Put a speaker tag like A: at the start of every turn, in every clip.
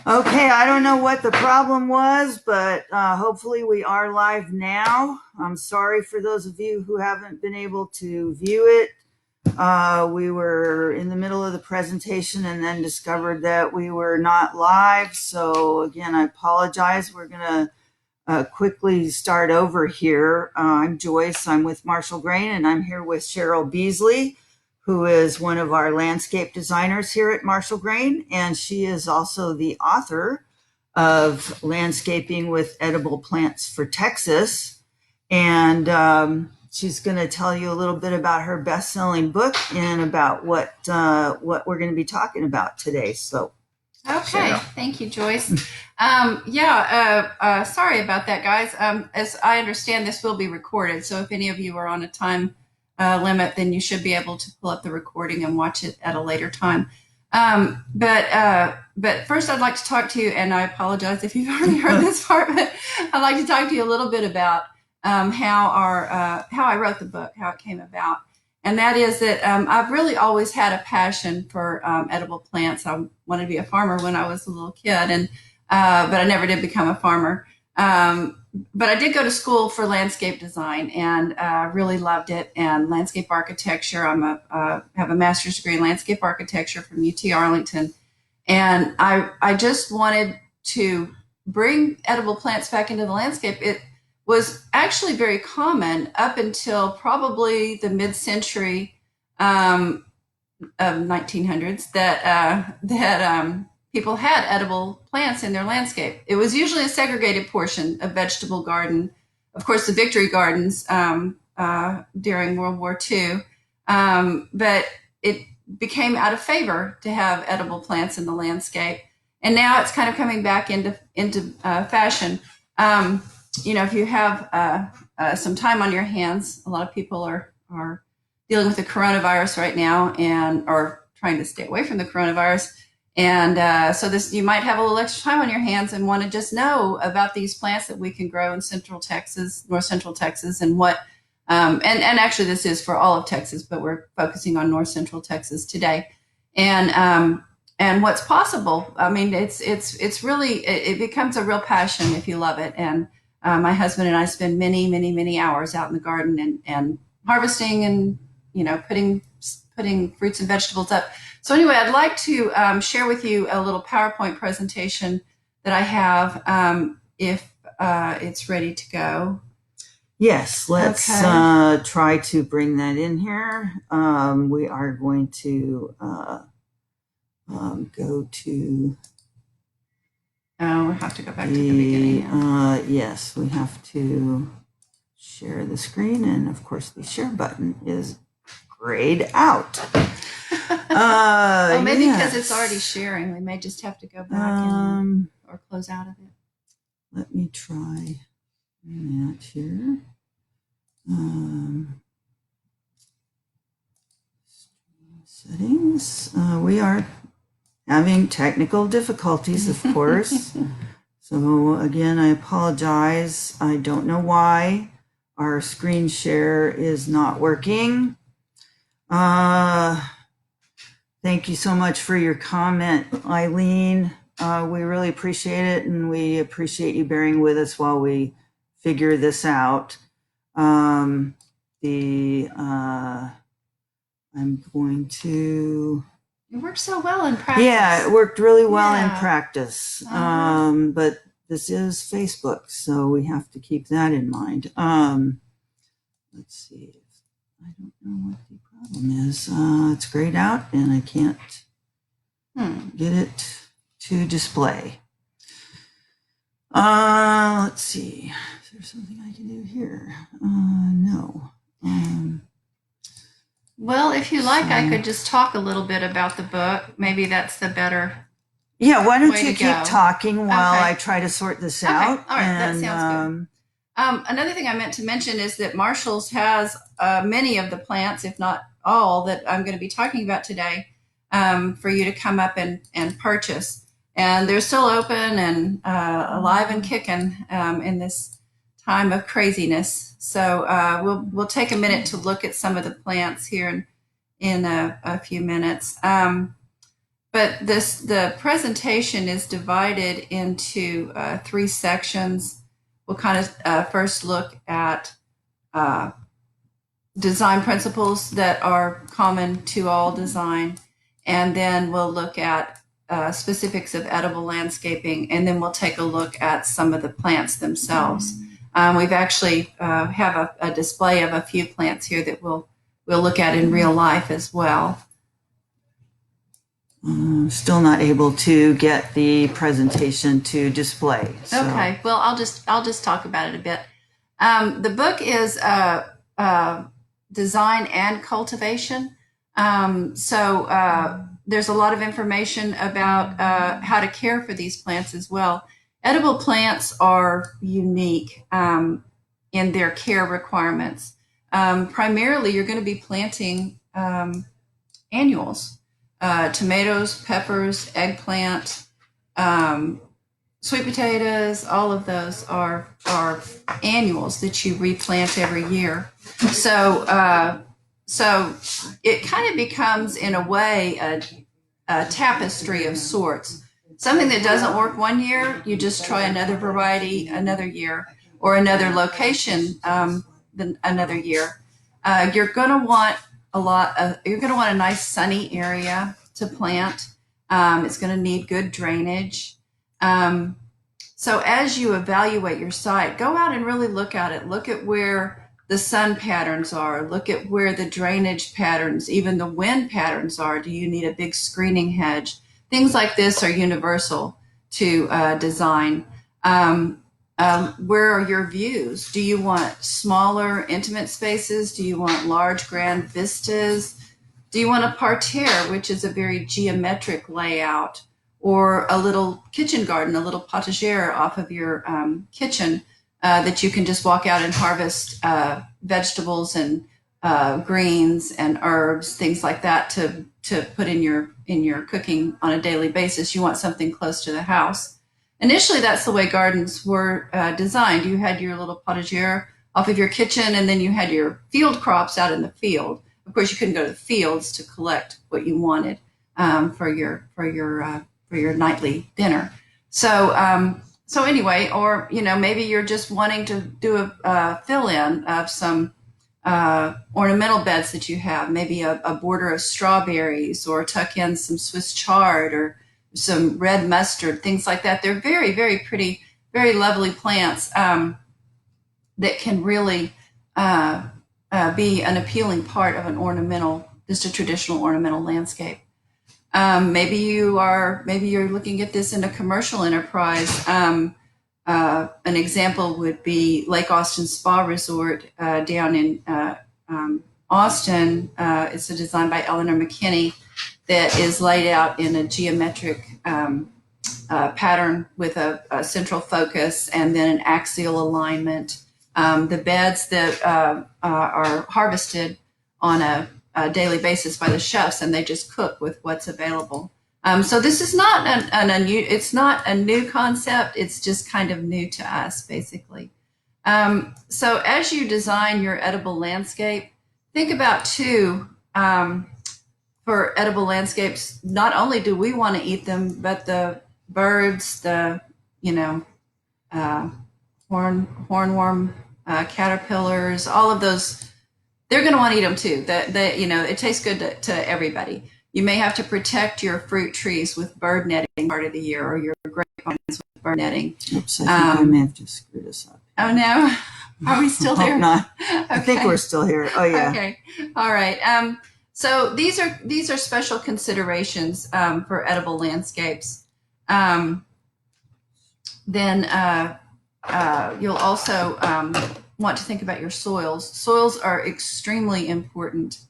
A: Okay, I don't know what the problem was, but hopefully we are live now. I'm sorry for those of you who haven't been able to view it. We were in the middle of the presentation and then discovered that we were not live. So again, I apologize. We're going to quickly start over here. I'm Joyce. I'm with Marshall Grain, and I'm here with Cheryl Beasley, who is one of our landscape designers here at Marshall Grain, and she is also the author of Landscaping with Edible Plants for Texas. And she's going to tell you a little bit about her best-selling book and about what we're going to be talking about today. So,
B: okay, Cheryl. Thank you, Joyce. Sorry about that, guys. As I understand, this will be recorded, so if any of you are on a time limit, then you should be able to pull up the recording and watch it at a later time. But first, I'd like to talk to you, and I apologize if you've already heard this part, but I'd like to talk to you a little bit about how I wrote the book, how it came about. And that is that I've really always had a passion for edible plants. I wanted to be a farmer when I was a little kid, and but I never did become a farmer. But I did go to school for landscape design and really loved it, and landscape architecture. Have a master's degree in landscape architecture from UT Arlington, and I just wanted to bring edible plants back into the landscape. It was actually very common up until probably the mid-century of 1900s that people had edible plants in their landscape. It was usually a segregated portion of vegetable garden. Of course, the Victory Gardens during World War II, but it became out of favor to have edible plants in the landscape. And now it's kind of coming back into fashion. If you have some time on your hands, a lot of people are dealing with the coronavirus right now and are trying to stay away from the coronavirus. And so you might have a little extra time on your hands and want to just know about these plants that we can grow in Central Texas, North Central Texas, and what, and actually this is for all of Texas, but we're focusing on North Central Texas today. And what's possible. I mean, it's really, it becomes a real passion if you love it. And my husband and I spend many, many, many hours out in the garden and harvesting and, putting fruits and vegetables up. So anyway, I'd like to share with you a little PowerPoint presentation that I have, if it's ready to go.
A: Yes, let's try to bring that in here. We are going to go to...
B: Oh, we have to go back to the beginning.
A: Yes, we have to share the screen, and of course the share button is grayed out.
B: Maybe because it's already sharing, we may just have to go back or close out of it.
A: Let me try that here. Settings. We are having technical difficulties, of course. So again, I apologize. I don't know why our screen share is not working. Thank you so much for your comment, Eileen. We really appreciate it, and we appreciate you bearing with us while we figure this out. I'm going to...
B: It worked so well in practice.
A: Yeah, it worked really well in practice. But this is Facebook, so we have to keep that in mind. Let's see. I don't know what the problem is. It's grayed out, and I can't get it to display. Let's see. Is there something I can do here? No.
B: Well, if you like, I could just talk a little bit about the book. Maybe that's the better.
A: Yeah, why don't you keep talking while I try to sort this out?
B: All right, that sounds good. Another thing I meant to mention is that Marshall's has many of the plants, if not all, that I'm going to be talking about today for you to come up and purchase. And they're still open and alive and kicking in this time of craziness. So we'll take a minute to look at some of the plants here in a few minutes. but the presentation is divided into three sections. We'll kind of first look at uh, design principles that are common to all design, and then we'll look at specifics of edible landscaping, and then we'll take a look at some of the plants themselves. We've actually have a display of a few plants here that we'll look at in real life as well.
A: Still not able to get the presentation to display. So.
B: Okay, well, I'll just talk about it a bit. The book is design and cultivation. So there's a lot of information about how to care for these plants as well. Edible plants are unique in their care requirements. Primarily, you're going to be planting annuals, tomatoes, peppers, eggplant, sweet potatoes. All of those are annuals that you replant every year. So it kind of becomes, in a way, a tapestry of sorts. Something that doesn't work one year, you just try another variety another year, or another location another year. You're going to want you're going to want a nice sunny area to plant. It's going to need good drainage. So as you evaluate your site, go out and really look at it. Look at where the sun patterns are. Look at where the drainage patterns, even the wind patterns are. Do you need a big screening hedge? Things like this are universal to design. Where are your views? Do you want smaller, intimate spaces? Do you want large, grand vistas? Do you want a parterre, which is a very geometric layout, or a little kitchen garden, a little potager off of your kitchen that you can just walk out and harvest vegetables and greens and herbs, things like that to put in your cooking on a daily basis? You want something close to the house. Initially, that's the way gardens were designed. You had your little potager off of your kitchen, and then you had your field crops out in the field. Of course, you couldn't go to the fields to collect what you wanted for your nightly dinner. So anyway, or maybe you're just wanting to do a fill in of some ornamental beds that you have, maybe a border of strawberries, or tuck in some Swiss chard or some red mustard, things like that. They're very, very pretty, very lovely plants that can really be an appealing part of just a traditional ornamental landscape. Maybe you're looking at this in a commercial enterprise. An example would be Lake Austin Spa Resort down in Austin. It's a design by Eleanor McKinney that is laid out in a geometric pattern with a central focus and then an axial alignment. The beds that are harvested on a daily basis by the chefs, and they just cook with what's available. So this is not it's not a new concept. It's just kind of new to us, basically. So as you design your edible landscape, think about too, for edible landscapes, not only do we want to eat them, but the birds, the hornworm, caterpillars, all of those, they're going to want to eat them too. It tastes good to everybody. You may have to protect your fruit trees with bird netting part of the year, or your grapevines with bird netting.
A: Oops, I think I may have just screwed us up.
B: Oh no, are we still there?
A: Hope not.
B: Okay.
A: I think we're still here. Oh yeah.
B: Okay, all right. So these are special considerations for edible landscapes. Then you'll also want to think about your soils. Soils are extremely important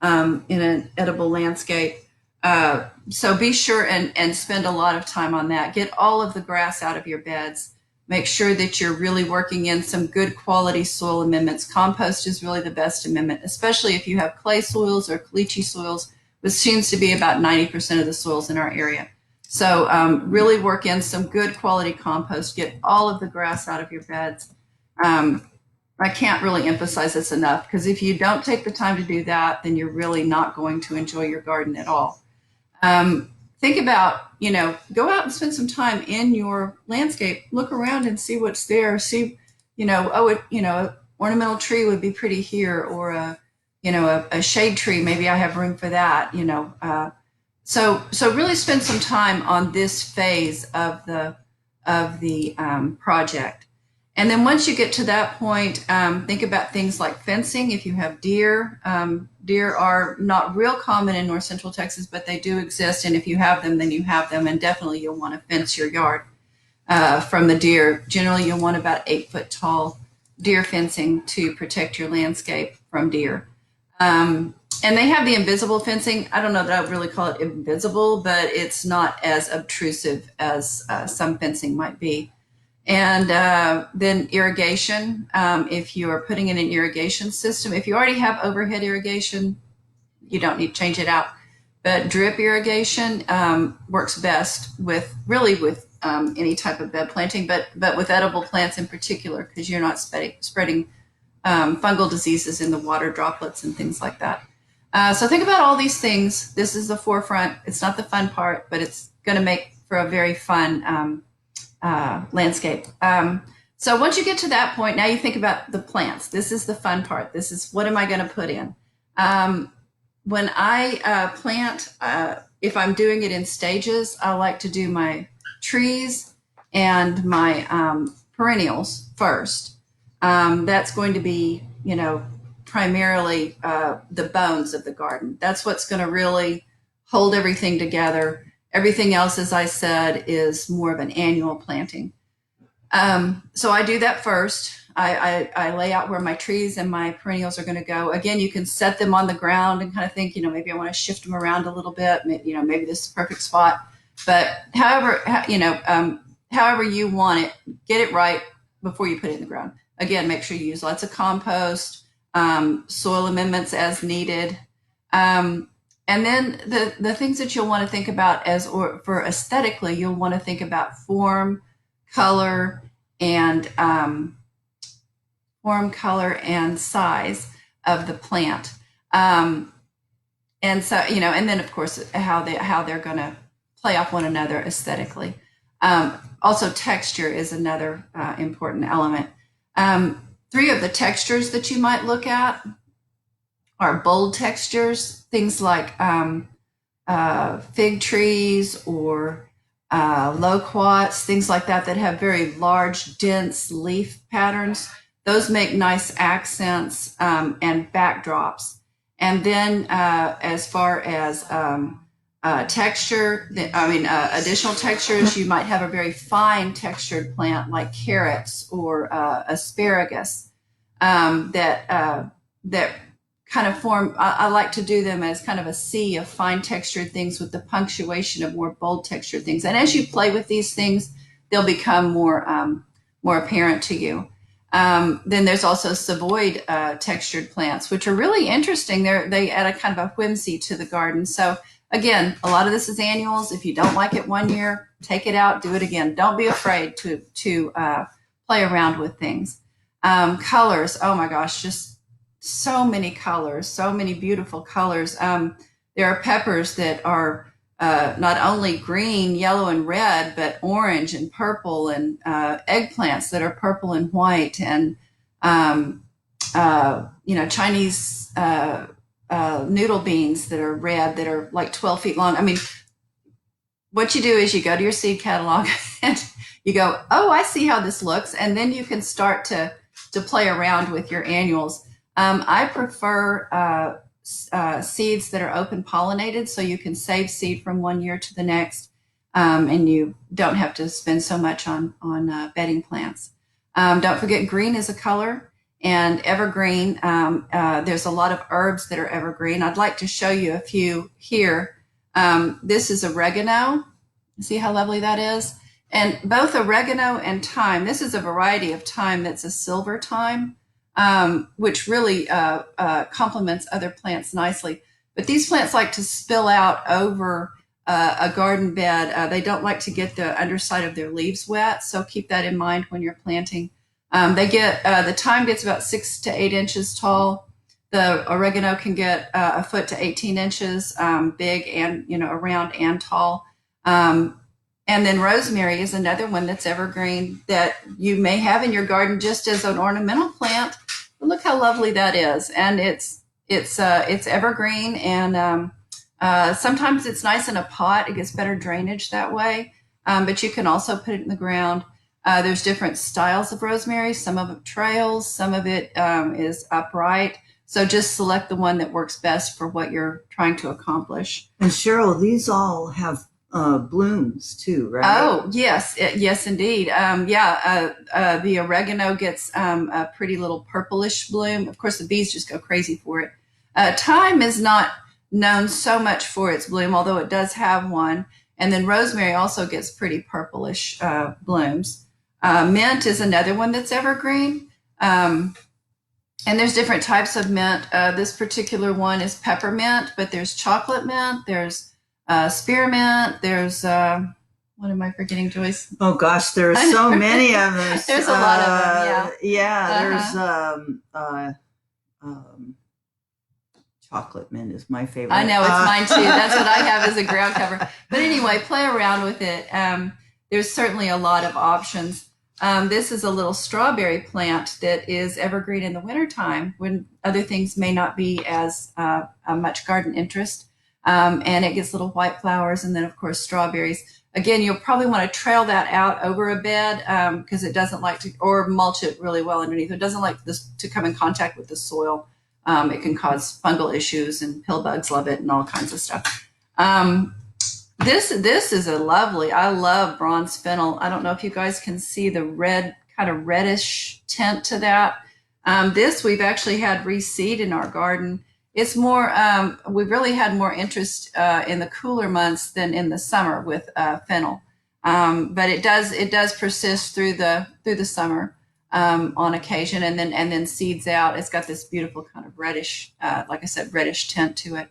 B: in an edible landscape. So be sure and spend a lot of time on that. Get all of the grass out of your beds. Make sure that you're really working in some good quality soil amendments. Compost is really the best amendment, especially if you have clay soils or caliche soils, which seems to be about 90% of the soils in our area. So really work in some good quality compost. Get all of the grass out of your beds. I can't really emphasize this enough, because if you don't take the time to do that, then you're really not going to enjoy your garden at all. think about, go out and spend some time in your landscape, look around and see what's there. See, ornamental tree would be pretty here, or a shade tree. Maybe I have room for that, so really spend some time on this phase of the project. And then once you get to that point, think about things like fencing. If you have deer, deer are not real common in north central Texas, but they do exist. And if you have them, then you have them. And definitely you'll want to fence your yard from the deer. Generally, you'll want about 8 foot tall deer fencing to protect your landscape from deer. And they have the invisible fencing. I don't know that I would really call it invisible, but it's not as obtrusive as some fencing might be. And then irrigation. If you are putting in an irrigation system, if you already have overhead irrigation, you don't need to change it out. But drip irrigation works best with any type of bed planting, but with edible plants in particular, because you're not spreading fungal diseases in the water droplets and things like that. So think about all these things. This is the forefront. It's not the fun part, but it's going to make for a very fun landscape. So once you get to that point, now you think about the plants. This is the fun part. This is, what am I going to put in? When I plant, if I'm doing it in stages, I like to do my trees and my perennials first. That's going to be, primarily the bones of the garden. That's what's going to really hold everything together. Everything else, as I said, is more of an annual planting. So I do that first. I lay out where my trees and my perennials are going to go. Again, you can set them on the ground and kind of think, maybe I want to shift them around a little bit. Maybe this is a perfect spot. But however you want it, get it right before you put it in the ground. Again, make sure you use lots of compost, soil amendments as needed. And then the things that you'll want to think about for aesthetically, you'll want to think about form, color, and size of the plant. And so, and then of course, how they're going to play off one another aesthetically. Also, texture is another important element. 3 of the textures that you might look at are bold textures, things like fig trees or loquats, things like that have very large, dense leaf patterns. Those make nice accents and backdrops. And then as far as texture, additional textures, you might have a very fine textured plant like carrots or asparagus that kind of form. I like to do them as kind of a sea of fine textured things with the punctuation of more bold textured things. And as you play with these things, they'll become more apparent to you. Then there's also Savoy textured plants, which are really interesting. They add a kind of a whimsy to the garden. So again, a lot of this is annuals. If you don't like it one year, take it out, do it again. Don't be afraid to play around with things. Colors, oh my gosh, just so many colors, so many beautiful colors. There are peppers that are not only green, yellow, and red, but orange and purple, and eggplants that are purple and white, and Chinese noodle beans that are red, that are like 12 feet long. I mean, what you do is you go to your seed catalog and you go, oh, I see how this looks, and then you can start to play around with your annuals. I prefer seeds that are open pollinated, so you can save seed from one year to the next, and you don't have to spend so much on bedding plants. Don't forget, green is a color, and evergreen. There's a lot of herbs that are evergreen. I'd like to show you a few here. This is oregano. See how lovely that is? And both oregano and thyme, this is a variety of thyme that's a silver thyme, which really complements other plants nicely. But these plants like to spill out over a garden bed. They don't like to get the underside of their leaves wet, so keep that in mind when you're planting. The thyme gets about 6 to 8 inches tall. The oregano can get a foot to 18 inches big, and around and tall. And then rosemary is another one that's evergreen that you may have in your garden just as an ornamental plant. But look how lovely that is, and it's evergreen, and sometimes it's nice in a pot. It gets better drainage that way. But you can also put it in the ground. There's different styles of rosemary. Some of it trails, some of it is upright. So just select the one that works best for what you're trying to accomplish.
A: And Cheryl, these all have blooms too, right?
B: Oh, yes, yes, indeed. The oregano gets a pretty little purplish bloom. Of course, the bees just go crazy for it. Thyme is not known so much for its bloom, although it does have one. And then rosemary also gets pretty purplish blooms. Mint is another one that's evergreen. And there's different types of mint. This particular one is peppermint, but there's chocolate mint, there's spearmint, there's, what am I forgetting, Joyce?
A: Oh gosh, there are so many of them.
B: There's a lot of them, yeah.
A: Yeah, there's chocolate mint is my favorite.
B: I know, it's mine too. That's what I have as a ground cover. But anyway, play around with it. There's certainly a lot of options. This is a little strawberry plant that is evergreen in the wintertime when other things may not be as much garden interest. And it gets little white flowers, and then of course strawberries. Again, you'll probably want to trail that out over a bed because it doesn't like to, or mulch it really well underneath. It doesn't like this to come in contact with the soil. It can cause fungal issues, and pill bugs love it and all kinds of stuff. This is a lovely, I love bronze fennel. I don't know if you guys can see the red, kind of reddish tint to that. This we've actually had reseed in our garden. It's more, we've really had more interest in the cooler months than in the summer with fennel. But it does persist through the summer on occasion, and then seeds out. It's got this beautiful kind of reddish, like I said, reddish tint to it.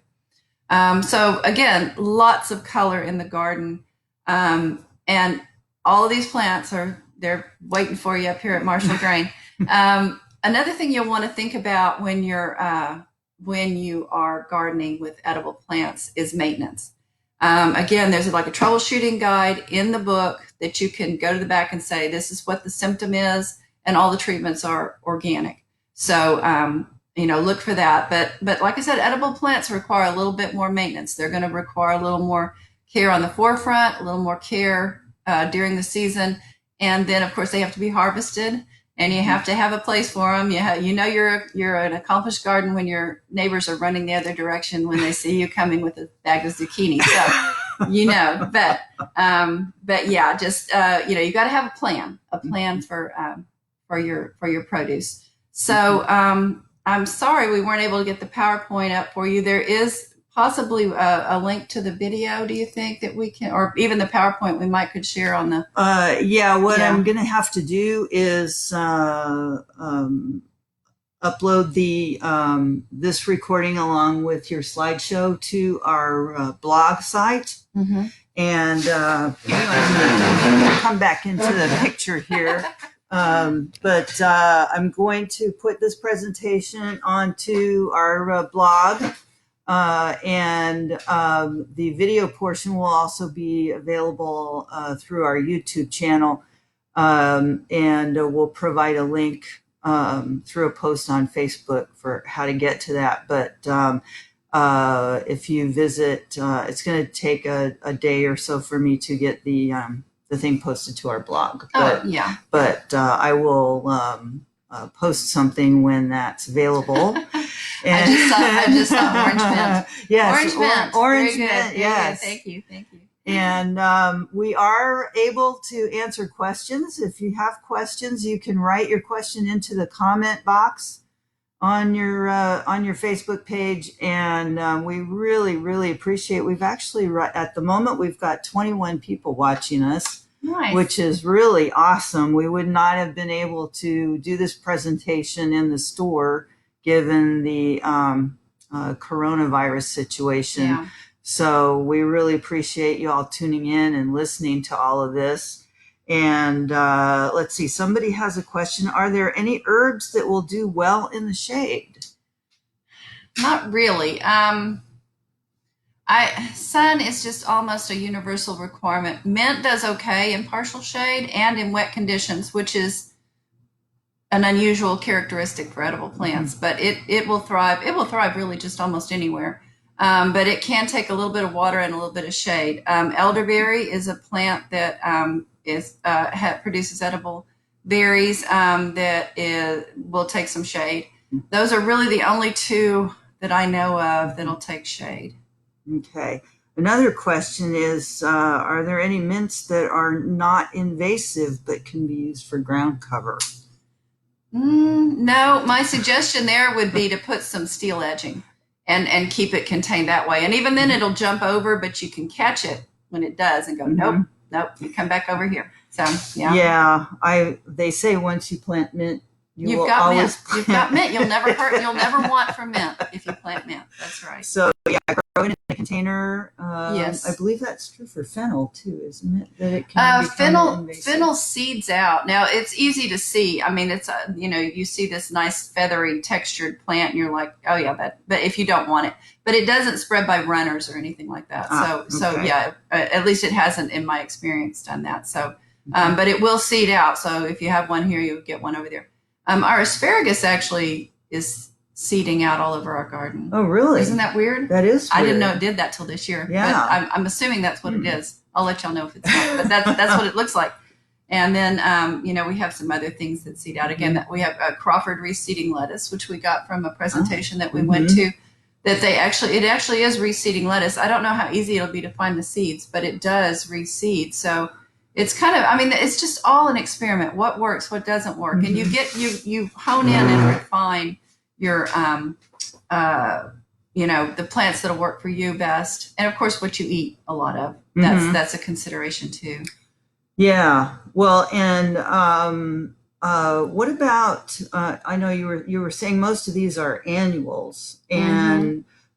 B: So again, lots of color in the garden. And all of these plants they're waiting for you up here at Marshall Grain. Another thing you'll want to think about when you are gardening with edible plants is maintenance. Again, there's like a troubleshooting guide in the book that you can go to the back and say, this is what the symptom is, and all the treatments are organic. So, look for that. But like I said, edible plants require a little bit more maintenance. They're going to require a little more care on the forefront, a little more care during the season. And then, of course, they have to be harvested, and you have to have a place for them. You're an accomplished garden when your neighbors are running the other direction when they see you coming with a bag of zucchini. So, but yeah, just you got to have a plan for your produce. So I'm sorry we weren't able to get the PowerPoint up for you. There is possibly a link to the video, do you think, that we can, or even the PowerPoint we might could share on the...
A: I'm going to have to do is upload this recording along with your slideshow to our blog site.
B: Mm-hmm.
A: And come back into the picture here. But I'm going to put this presentation onto our blog. And the video portion will also be available through our YouTube channel. And we'll provide a link through a post on Facebook for how to get to that. But if you visit, it's going to take a day or so for me to get the thing posted to our blog. But, But I will post something when that's available.
B: And I just saw orange mint.
A: Yes,
B: orange mint.
A: Mint. Yes,
B: thank you.
A: And we are able to answer questions. If you have questions, you can write your question into the comment box on your Facebook page, and we really appreciate. We've actually at the moment we've got 21 people watching us.
B: Nice.
A: Which is really awesome. We would not have been able to do this presentation in the store given the coronavirus situation.
B: Yeah.
A: So we really appreciate you all tuning in and listening to all of this. And let's see, somebody has a question. Are there any herbs that will do well in the shade?
B: Not really. Sun is just almost a universal requirement. Mint does okay in partial shade and in wet conditions, which is an unusual characteristic for edible plants, but it will thrive. It will thrive really just almost anywhere. But it can take a little bit of water and a little bit of shade. Elderberry is a plant that produces edible berries will take some shade. Those are really the only two that I know of that'll take shade.
A: Okay. Another question is, are there any mints that are not invasive but can be used for ground cover?
B: No, my suggestion there would be to put some steel edging and keep it contained that way. And even then it'll jump over, but you can catch it when it does and go, nope, you come back over here. So, yeah.
A: Yeah, they say once you plant mint,
B: You've got mint. You've got mint. You'll never hurt. You'll never want for mint if you plant mint. That's right.
A: So yeah, grow it in a container.
B: Yes,
A: I believe that's true for fennel too, isn't it? That it can
B: fennel seeds out. Now it's easy to see. I mean, it's you see this nice feathery textured plant, and you're like, oh yeah, but if you don't want it, but it doesn't spread by runners or anything like that. So yeah, at least it hasn't in my experience done that. So, but it will seed out. So if you have one here, you'll get one over there. Our asparagus actually is seeding out all over our garden.
A: Oh, really?
B: Isn't that weird?
A: That is weird.
B: I didn't know it did that till this year.
A: Yeah.
B: But I'm assuming that's what it is. I'll let y'all know if it's not. But that's what it looks like. And then, we have some other things that seed out. Again, that we have a Crawford reseeding lettuce, which we got from a presentation that we went to. That it actually is reseeding lettuce. I don't know how easy it'll be to find the seeds, but it does reseed. So it's kind of, it's just all an experiment. What works, what doesn't work. And you hone in and refine your, the plants that'll work for you best. And of course, what you eat a lot of, that's a consideration too.
A: Yeah. Well, and what about, I know you were saying most of these are annuals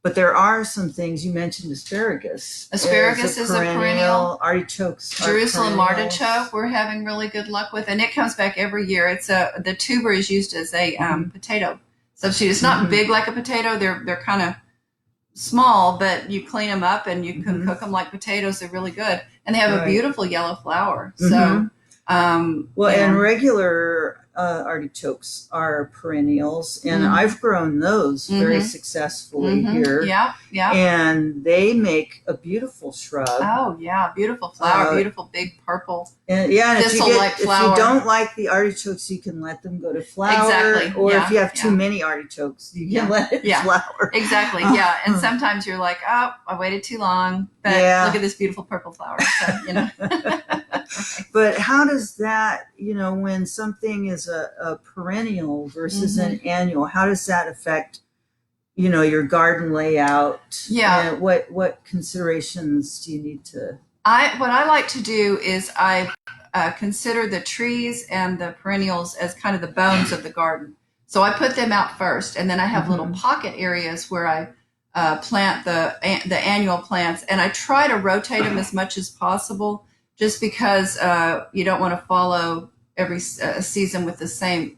A: but there are some things you mentioned. Asparagus.
B: Asparagus is a perennial.
A: Artichokes.
B: Jerusalem artichoke we're having really good luck with, and it comes back every year. It's the tuber is used as a potato substitute. It's not big like a potato. They're kind of small, but you clean them up and you can cook them like potatoes. They're really good, and they have a beautiful yellow flower. So,
A: and regular artichokes are perennials, and I've grown those very successfully here.
B: Yeah.
A: And they make a beautiful shrub.
B: Oh yeah, beautiful flower, beautiful big purple.
A: And if you
B: flower.
A: don't like the artichokes, you can let them go to flower.
B: Exactly.
A: Or if you have too many artichokes, you can let it flower.
B: Exactly. Yeah. And sometimes you're like, oh, I waited too long, but look at this beautiful purple flower. So,
A: But how does that, when something is a perennial versus an annual, how does that affect, your garden layout?
B: Yeah.
A: And what considerations do you need to?
B: What I like to do is I consider the trees and the perennials as kind of the bones of the garden. So I put them out first, and then I have little pocket areas where I plant the annual plants, and I try to rotate them as much as possible. Just because you don't want to follow every season with the same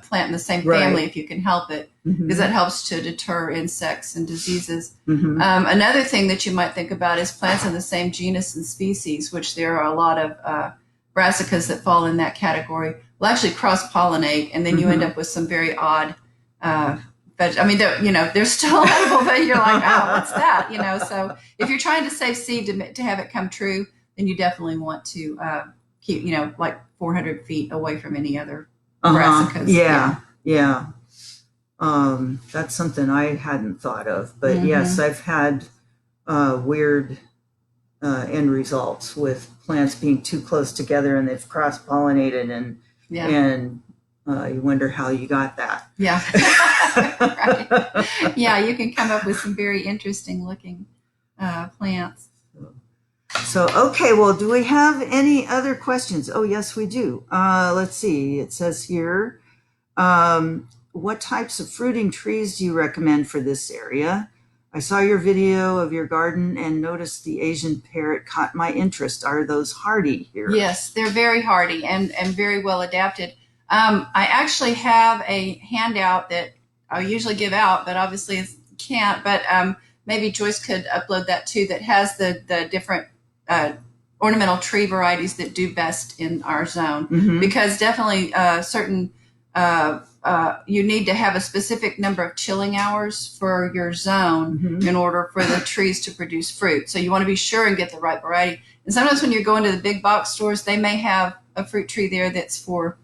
B: plant in the same family if you can help it, because that helps to deter insects and diseases. Another thing that you might think about is plants in the same genus and species, which there are a lot of brassicas that fall in that category. Will actually cross-pollinate, and then you end up with some very odd they're still edible, but you're like, oh, what's that? So if you're trying to save seed to have it come true, then you definitely want to keep, like 400 feet away from any other brassicas.
A: Yeah. That's something I hadn't thought of. But yes, I've had weird end results with plants being too close together, and they've cross-pollinated, and you wonder how you got that.
B: Yeah. Right. Yeah, you can come up with some very interesting looking plants.
A: So, okay, well, do we have any other questions? Oh, yes, we do. Let's see. It says here, what types of fruiting trees do you recommend for this area? I saw your video of your garden and noticed the Asian parrot caught my interest. Are those hardy here?
B: Yes, they're very hardy and very well adapted. I actually have a handout that I usually give out, but obviously can't. But maybe Joyce could upload that too, that has the different ornamental tree varieties that do best in our zone.
A: Mm-hmm.
B: Because definitely certain you need to have a specific number of chilling hours for your zone
A: Mm-hmm.
B: in order for the trees to produce fruit. So you want to be sure and get the right variety. And sometimes when you're going to the big box stores, they may have a fruit tree there that's for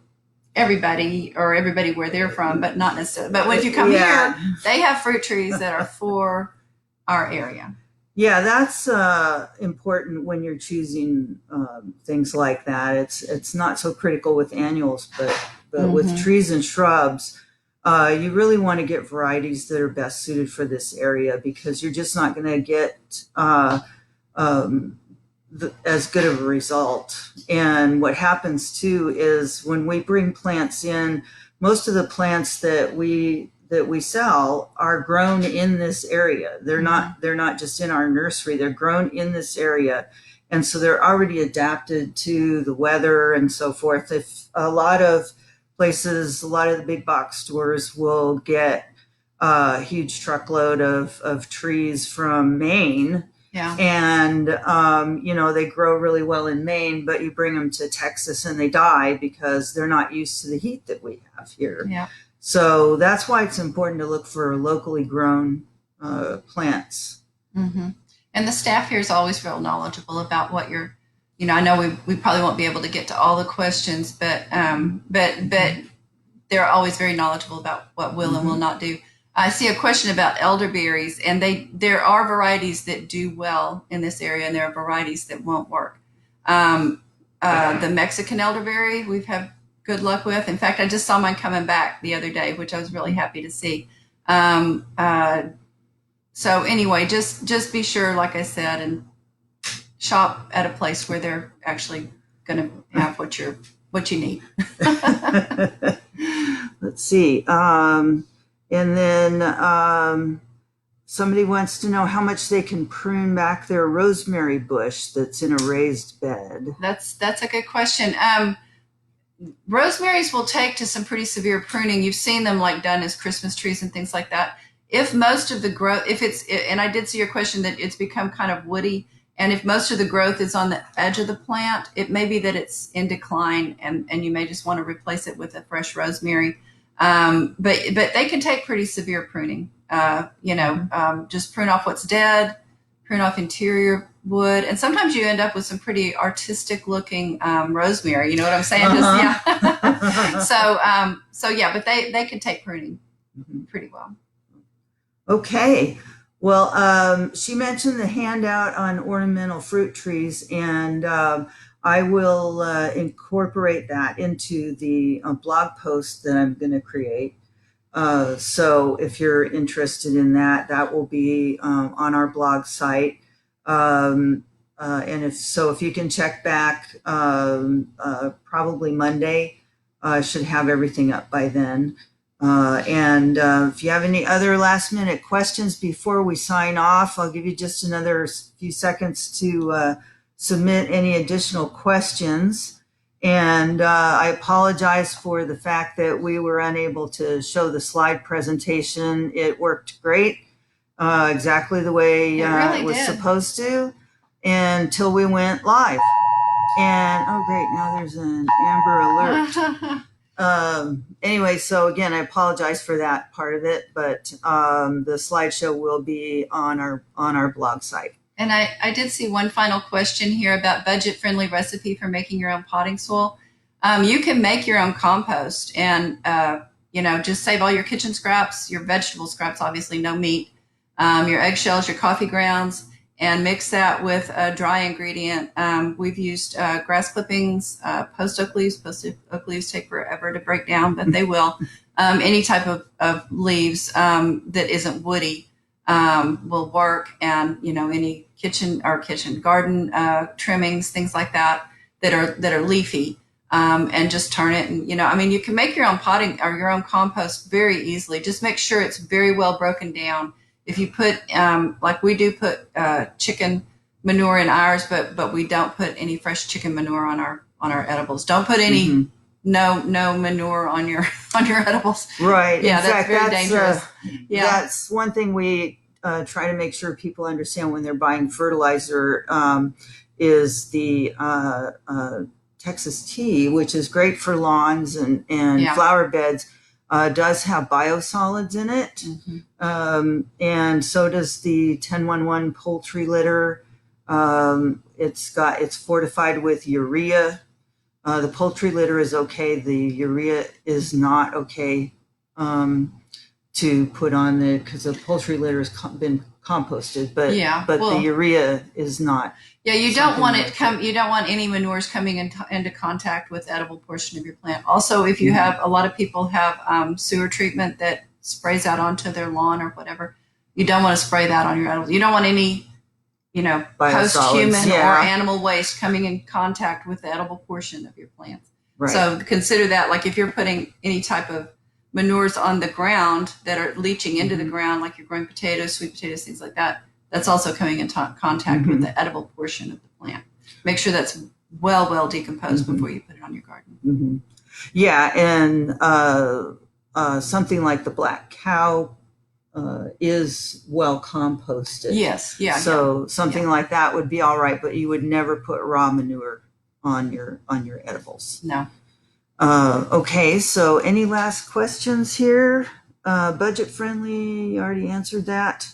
B: everybody or everybody where they're from, but not necessarily. But when you come
A: Yeah.
B: here, they have fruit trees that are for our area.
A: Yeah, that's important when you're choosing things like that. It's not so critical with annuals, but with
B: Mhm.
A: trees and shrubs, you really want to get varieties that are best suited for this area, because you're just not going to get as good of a result. And what happens too is when we bring plants in, most of the plants that we sell are grown in this area. They're not just in our nursery. They're grown in this area, and so they're already adapted to the weather and so forth. If a lot of places, a lot of the big box stores will get a huge truckload of trees from Maine.
B: Yeah.
A: And they grow really well in Maine, but you bring them to Texas and they die because they're not used to the heat that we have here.
B: Yeah.
A: So that's why it's important to look for locally grown plants.
B: Mm-hmm. And the staff here is always real knowledgeable about what you're, I know we probably won't be able to get to all the questions, but they're always very knowledgeable about what will and will not do. I see a question about elderberries, and there are varieties that do well in this area, and there are varieties that won't work. The Mexican elderberry we've had good luck with. In fact, I just saw mine coming back the other day, which I was really happy to see. So anyway, just be sure, like I said, and shop at a place where they're actually going to have what you need.
A: Let's see. And then somebody wants to know how much they can prune back their rosemary bush that's in a raised bed.
B: That's a good question. Rosemaries will take to some pretty severe pruning. You've seen them like done as Christmas trees and things like that. If most of the growth, and I did see your question that it's become kind of woody, and if most of the growth is on the edge of the plant, it may be that it's in decline, and you may just want to replace it with a fresh rosemary. But they can take pretty severe pruning. Just prune off what's dead, prune off interior wood, and sometimes you end up with some pretty artistic looking rosemary. You know what I'm saying? So yeah, but they can take pruning pretty well.
A: Okay. Well, she mentioned the handout on ornamental fruit trees, and I will incorporate that into the blog post that I'm going to create. So if you're interested in that, that will be on our blog site. And if you can check back, probably Monday, should have everything up by then. And if you have any other last minute questions before we sign off, I'll give you just another few seconds to submit any additional questions. And I apologize for the fact that we were unable to show the slide presentation. It worked great, exactly the way it was supposed to, until we went live. And oh great, now there's an Amber Alert. Anyway, so again, I apologize for that part of it, but the slideshow will be on our blog site.
B: And I did see one final question here about budget-friendly recipe for making your own potting soil. You can make your own compost, and just save all your kitchen scraps, your vegetable scraps, obviously no meat, your eggshells, your coffee grounds, and mix that with a dry ingredient. We've used grass clippings, post oak leaves. Post oak leaves take forever to break down, but they will. Any type of leaves that isn't woody will work, and any kitchen garden trimmings, things like that are leafy, and just turn it. And you can make your own potting or your own compost very easily. Just make sure it's very well broken down. If you put like we do put chicken manure in ours, but we don't put any fresh chicken manure on our edibles. Don't put any no manure on your edibles.
A: Right.
B: Yeah,
A: in fact,
B: that's very dangerous.
A: That's one thing we try to make sure people understand when they're buying fertilizer is the Texas tea, which is great for lawns and
B: Yeah.
A: flower beds, does have biosolids in it. And so does the 1011 poultry litter. It's fortified with urea. The poultry litter is okay. The urea is not okay to put on because the poultry litter has been composted, but the urea is not.
B: Yeah, you don't want you don't want any manures coming into contact with the edible portion of your plant. Also, if you have a lot of people have sewer treatment that sprays out onto their lawn or whatever, you don't want to spray that on your edible. You don't want any, post-human or animal waste coming in contact with the edible portion of your plants. Right. So consider that, like if you're putting any type of manures on the ground that are leaching into the ground, like you're growing potatoes, sweet potatoes, things like that, that's also coming in contact with the edible portion of the plant. Make sure that's well decomposed before you put it on your garden.
A: Yeah, and something like the black cow is well composted.
B: Yes, yeah.
A: So something like that would be all right, but you would never put raw manure on your edibles.
B: No.
A: Okay, so any last questions here? Budget friendly, you already answered that.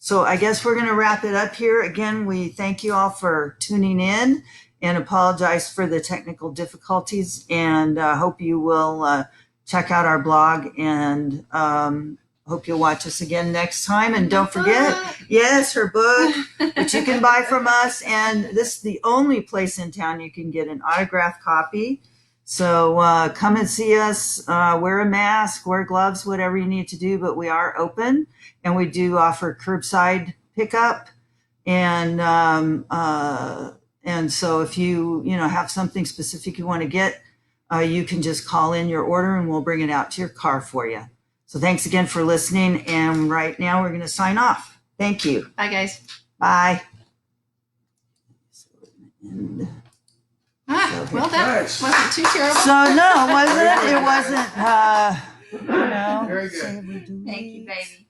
A: So I guess we're going to wrap it up here. Again, we thank you all for tuning in and apologize for the technical difficulties, and hope you will check out our blog, and hope you'll watch us again next time. And don't forget, yes, her book, which you can buy from us. And this is the only place in town you can get an autographed copy. So come and see us, wear a mask, wear gloves, whatever you need to do, but we are open, and we do offer curbside pickup. And so if you have something specific you want to get, you can just call in your order and we'll bring it out to your car for you. So thanks again for listening. And right now we're going to sign off. Thank you.
B: Bye, guys.
A: Bye.
B: Well, that wasn't too terrible.
A: So no, wasn't it? It wasn't,
C: Very good.
B: Thank you, baby.